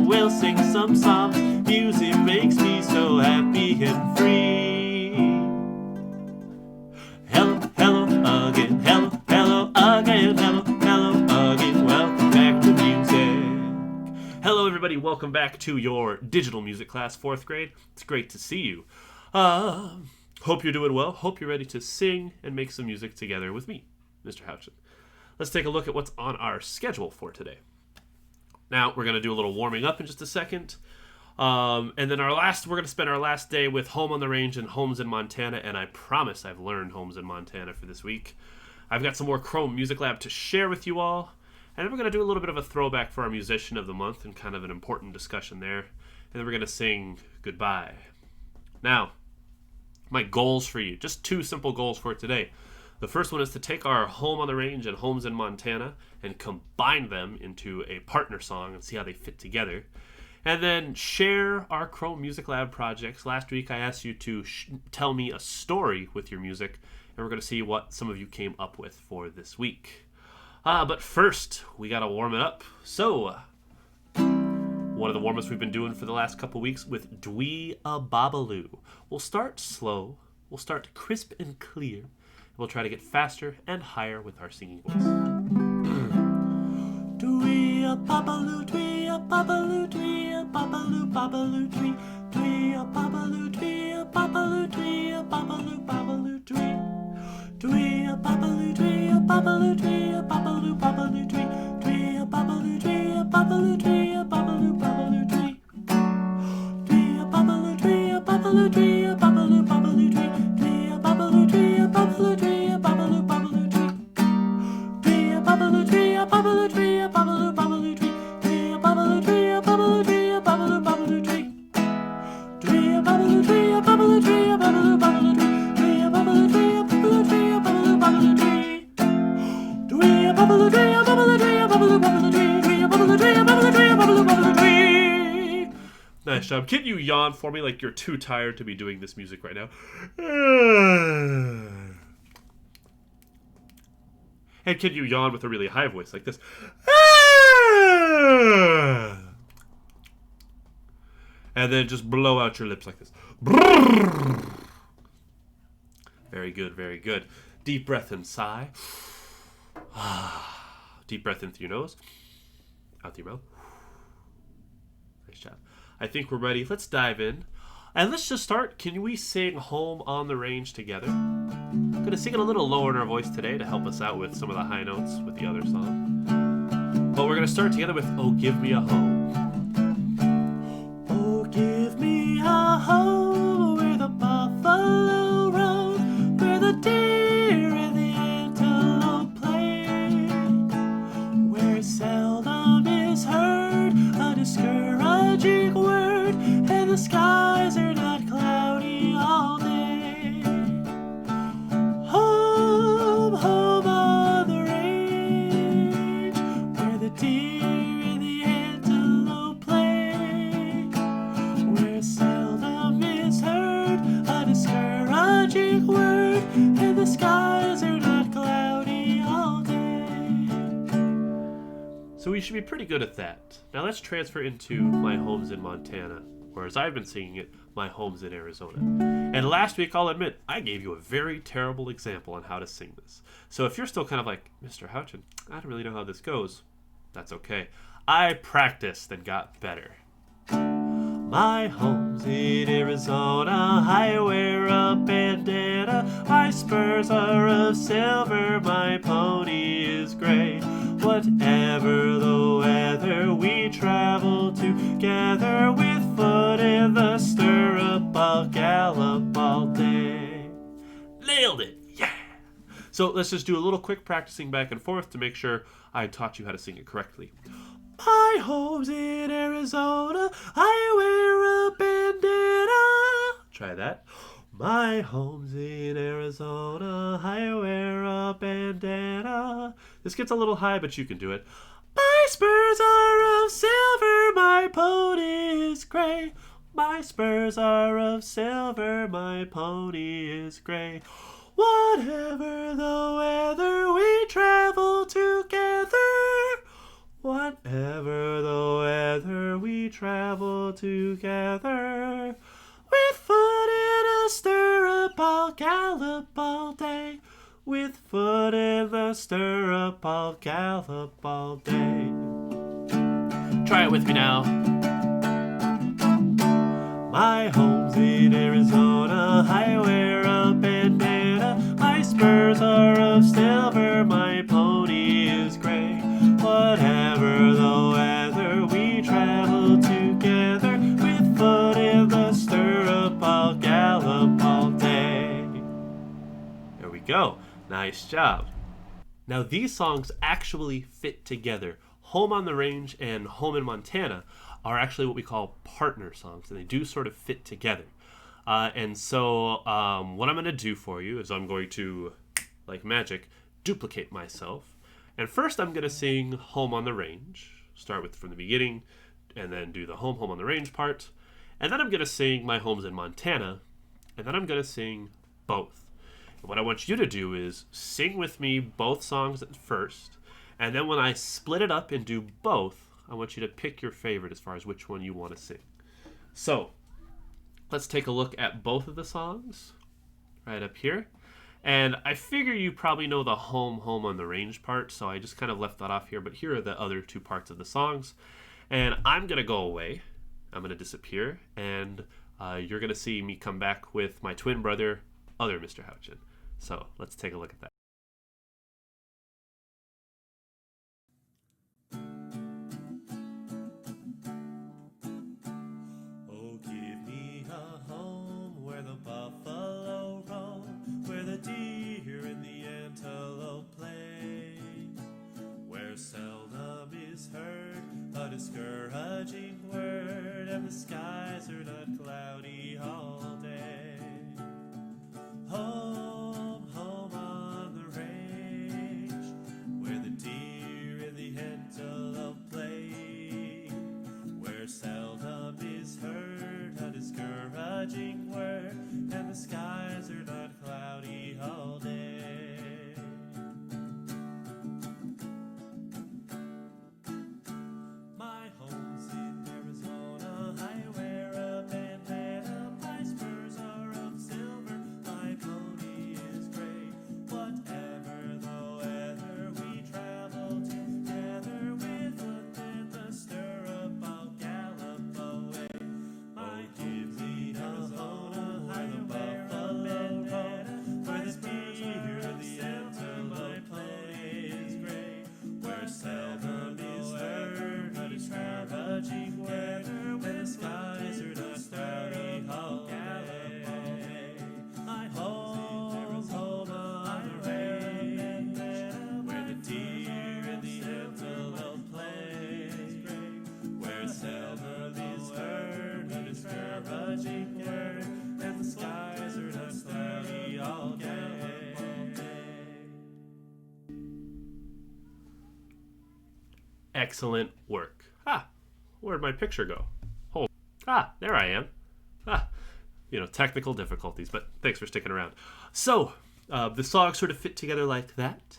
we'll sing some songs. Music makes me so happy and free. Hello, hello again, hello, hello again, hello, hello again. Welcome back to music. Hello, everybody. Welcome back to your digital music class, 4th grade. It's great to see you. Hope you're doing well. Hope you're ready to sing and make some music together with me, Mr. Houchin. Let's take a look at what's on our schedule for today. Now, we're going to do a little warming up in just a second. And then we're going to spend our last day with Home on the Range and Homes in Montana. And I promise I've learned Homes in Montana for this week. I've got some more Chrome Music Lab to share with you all. And then we're going to do a little bit of a throwback for our Musician of the Month and kind of an important discussion there. And then we're going to sing goodbye. Now, my goals for you. Just 2 simple goals for today. The first one is to take our Home on the Range and Homes in Montana and combine them into a partner song and see how they fit together. And then share our Chrome Music Lab projects. Last week I asked you to tell me a story with your music, and we're going to see what some of you came up with for this week. But first, we got to warm it up. So, one of the warm-ups we've been doing for the last couple weeks with Dwee a Babaloo. We'll start slow, we'll start crisp and clear. We'll try to get faster and higher with our singing voice. Dwee a babaloo, dwee a babaloo, dwee a babaloo, babaloo, dwee. Dwee a babaloo, dwee a babaloo, dwee a babaloo, babaloo, dwee. Dwee a babaloo, dwee a babaloo, dwee a babaloo, babaloo, dwee. Dwee a babaloo, dwee a babaloo, dwee a babaloo, babaloo, dwee. Dwee a babaloo, dwee a babaloo, dwee a babaloo, babaloo, dwee. Dwee a babaloo, dwee a babaloo, dwee a babaloo, babaloo, dwee. Dwee a babaloo, dwee a babaloo, dwee a babaloo, babaloo, dwee. Dwee a babaloo, dwee a babaloo, dwee a babaloo, babaloo, dwee. Dwee a babaloo, dwee a babaloo, dwee a babaloo, babaloo, dwee. Dwee a babaloo, dwee a babaloo, dwee a babaloo, babaloo, dwee. Dwee a babaloo, dwee a babaloo, dwee a babaloo, babaloo, dwee. Dwee a babaloo, dwee a babaloo, dwee a babaloo, babaloo, dwee. Nice job. Can you yawn for me like you're too tired to be doing this music right now? And can you yawn with a really high voice like this? And then just blow out your lips like this. Very good, very good. Deep breath and sigh. Deep breath in through your nose. Out through your mouth. Nice job. I think we're ready. Let's dive in. And let's just start. Can we sing Home on the Range together? I'm going to sing it a little lower in our voice today to help us out with some of the high notes with the other song. But we're going to start together with Oh, Give Me a Home. Oh, give me a home where the buffalo roam, where the deer and the antelope play, where seldom is heard a discouraging word, and the skies are not cloudy all day. Home, home on the range, where the deer and the antelope play, where seldom is heard a discouraging word, and the skies are not cloudy all day. So we should be pretty good at that. Now let's transfer into My Home's in Montana, or as I've been singing it, My Home's in Arizona. And last week, I'll admit, I gave you a very terrible example on how to sing this. So if you're still kind of like, Mr. Houchin, I don't really know how this goes, that's okay. I practiced and got better. My home's in Arizona, I wear a bandana, my spurs are of silver, my pony is gray. Whatever the weather, we travel together, with foot in the stirrup, I'll gallop all day. Nailed it! Yeah! So let's just do a little quick practicing back and forth to make sure I taught you how to sing it correctly. My home's in Arizona, I wear a bandana. Try that. My home's in Arizona, I wear a bandana. This gets a little high, but you can do it. My spurs are of silver, my pony is gray. My spurs are of silver, my pony is gray. Whatever the weather, we travel together. Whatever the weather, we we travel together. With foot in a stirrup, I'll gallop all day. With foot in the stirrup, I'll gallop all day. Try it with me now. My home's in Arizona, I wear a bandana. My spurs are of silver, my pony is gray. Whatever the weather, we travel together. With foot in the stirrup, I'll gallop all day. There we go. Nice job. Now these songs actually fit together. Home on the Range and Home in Montana are actually what we call partner songs, and they do sort of fit together. And so what I'm going to do for you is I'm going to, like magic, duplicate myself. And first I'm going to sing Home on the Range, start with from the beginning, and then do the Home on the Range part. And then I'm going to sing My Home's in Montana, and then I'm going to sing both. And what I want you to do is sing with me both songs at first, and then when I split it up and do both, I want you to pick your favorite as far as which one you want to sing. So, let's take a look at both of the songs right up here. And I figure you probably know the Home on the Range part, so I just kind of left that off here, but here are the other two parts of the songs. And I'm going to go away. I'm going to disappear, and you're going to see me come back with my twin brother, other Mr. Houchin. So, let's take a look at that. Seldom is heard a discouraging word, and the skies are not cloudy all day. Home on the range, where the deer and the antelope play, where seldom is heard a discouraging word, and the skies are not cloudy all day. Excellent work. Where'd my picture go? There I am. Technical difficulties, but thanks for sticking around. So, the songs sort of fit together like that.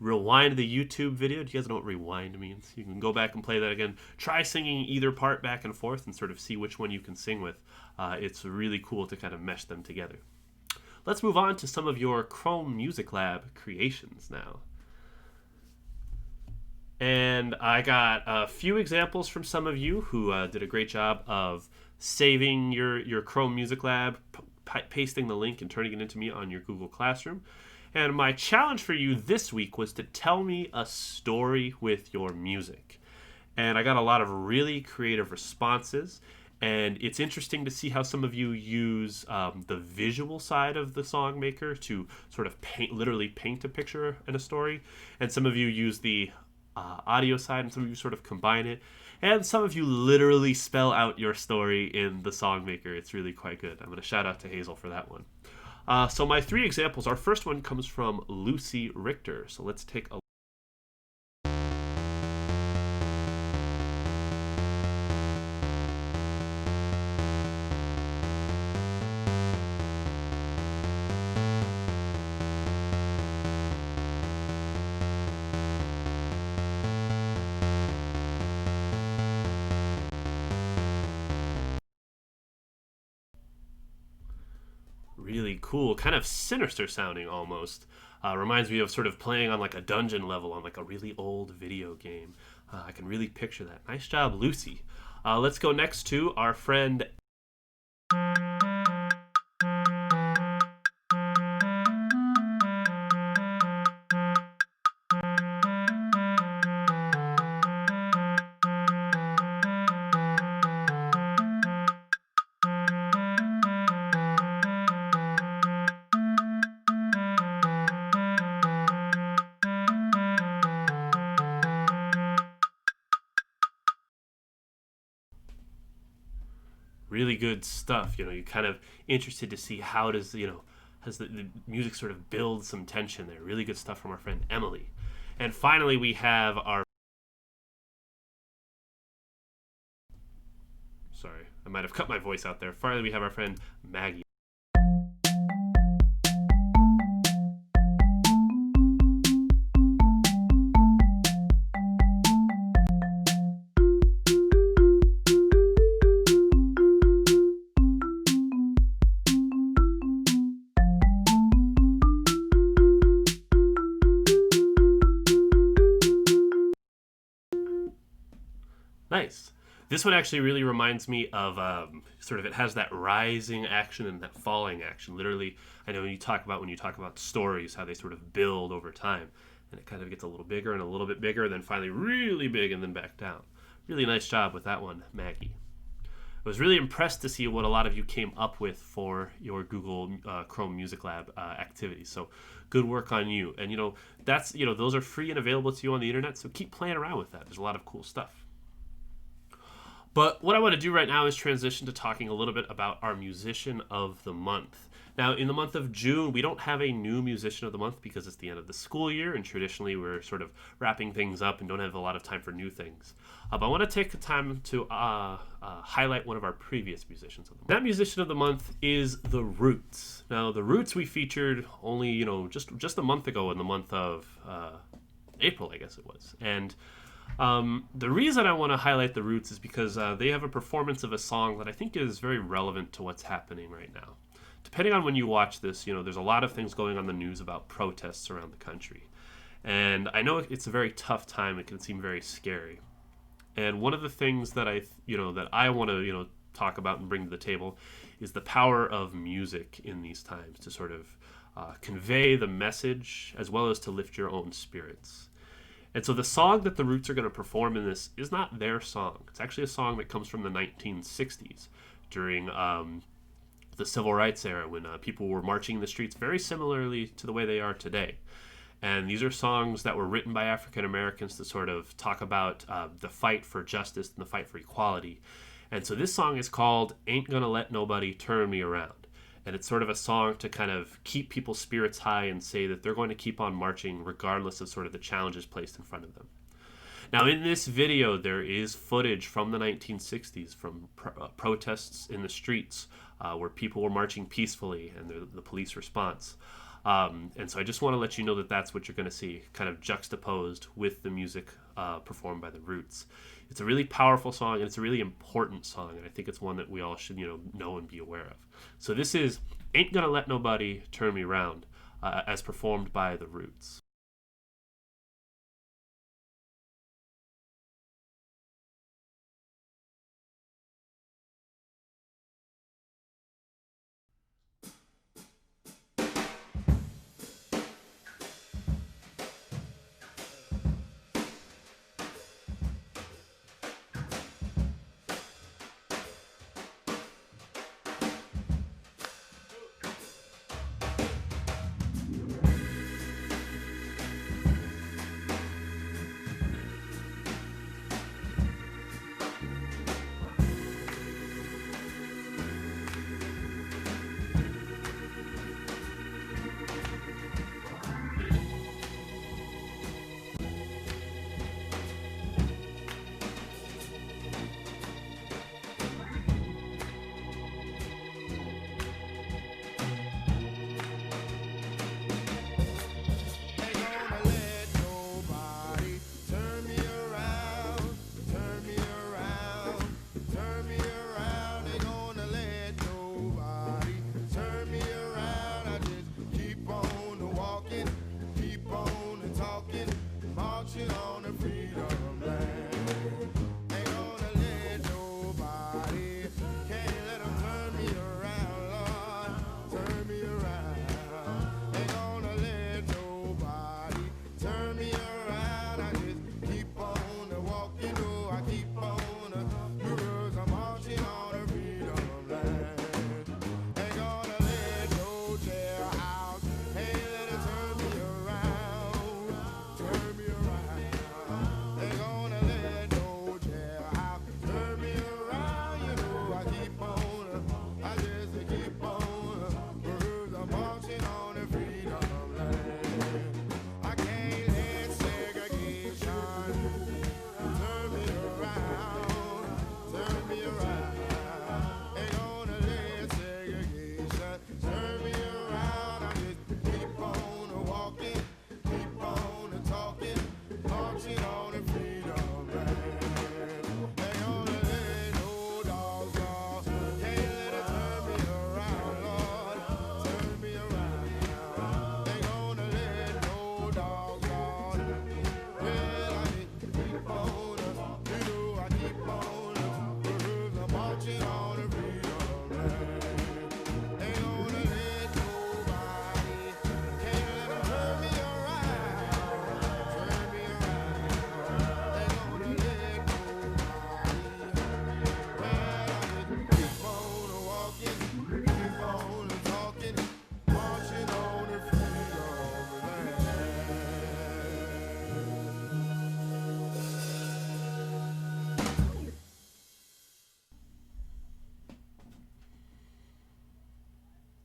Rewind the YouTube video. Do you guys know what rewind means? You can go back and play that again. Try singing either part back and forth and sort of see which one you can sing with. It's really cool to kind of mesh them together. Let's move on to some of your Chrome Music Lab creations now. And I got a few examples from some of you who did a great job of saving your Chrome Music Lab, pasting the link and turning it into me on your Google Classroom. And my challenge for you this week was to tell me a story with your music. And I got a lot of really creative responses. And it's interesting to see how some of you use the visual side of the song maker to sort of literally paint a picture in a story. And some of you use the audio side, and some of you sort of combine it, and some of you literally spell out your story in the song maker. It's really quite good. I'm going to shout out to Hazel for that one. So my three examples, our first one comes from Lucy Richter. So let's take a cool, kind of sinister sounding almost. Reminds me of sort of playing on like a dungeon level on like a really old video game. I can really picture that. Nice job, Lucy. Let's go next to our friend. Really good stuff. You know, you're kind of interested to see how does, has the music sort of build some tension there. Really good stuff from our friend Emily. And finally, we have our. Sorry, I might have cut my voice out there. Finally, we have our friend Maggie. Nice. This one actually really reminds me of sort of, it has that rising action and that falling action. Literally, I know when you talk about stories, how they sort of build over time, and it kind of gets a little bigger and a little bit bigger, then finally really big and then back down. Really nice job with that one, Maggie. I was really impressed to see what a lot of you came up with for your Google Chrome Music Lab activities. So good work on you. And that's those are free and available to you on the internet. So keep playing around with that. There's a lot of cool stuff. But what I want to do right now is transition to talking a little bit about our Musician of the Month. Now, in the month of June, we don't have a new Musician of the Month because it's the end of the school year, and traditionally we're sort of wrapping things up and don't have a lot of time for new things. But I want to take the time to highlight one of our previous Musicians of the Month. That Musician of the Month is The Roots. Now, The Roots we featured only, just a month ago in the month of April, I guess it was. And the reason I want to highlight The Roots is because they have a performance of a song that I think is very relevant to what's happening right now. Depending on when you watch this, there's a lot of things going on in the news about protests around the country. And I know it's a very tough time. It can seem very scary. And one of the things that I want to, talk about and bring to the table is the power of music in these times to sort of convey the message as well as to lift your own spirits. And so the song that The Roots are going to perform in this is not their song. It's actually a song that comes from the 1960s during the Civil Rights era when people were marching in the streets very similarly to the way they are today. And these are songs that were written by African Americans to sort of talk about the fight for justice and the fight for equality. And so this song is called Ain't Gonna Let Nobody Turn Me Around. And it's sort of a song to kind of keep people's spirits high and say that they're going to keep on marching regardless of sort of the challenges placed in front of them. Now, in this video, there is footage from the 1960s from protests in the streets where people were marching peacefully and the police response. And so I just want to let you know that that's what you're going to see, kind of juxtaposed with the music performed by The Roots. It's a really powerful song, and it's a really important song, and I think it's one that we all should, know and be aware of. So this is Ain't Gonna Let Nobody Turn Me Round, as performed by The Roots.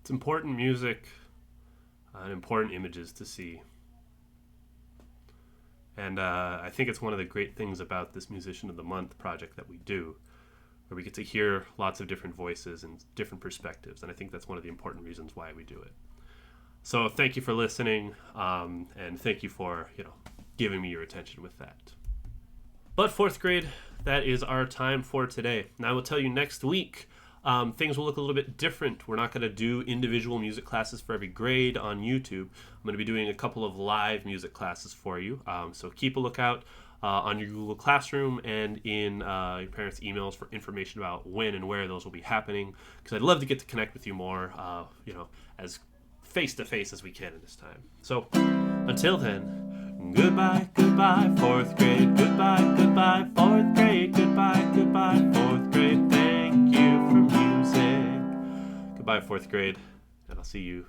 It's important music and important images to see. And I think it's one of the great things about this Musician of the Month project that we do, where we get to hear lots of different voices and different perspectives. And I think that's one of the important reasons why we do it. So thank you for listening, and thank you for, giving me your attention with that. But fourth grade, that is our time for today. Now I will tell you next week, things will look a little bit different. We're not going to do individual music classes for every grade on YouTube. I'm going to be doing a couple of live music classes for you. So keep a lookout on your Google Classroom and in your parents' emails for information about when and where those will be happening, because I'd love to get to connect with you more, as face-to-face as we can in this time. So until then, goodbye, goodbye, fourth grade. Goodbye, goodbye, fourth grade. Goodbye, goodbye, fourth grade. Thank you for music. Goodbye, fourth grade, and I'll see you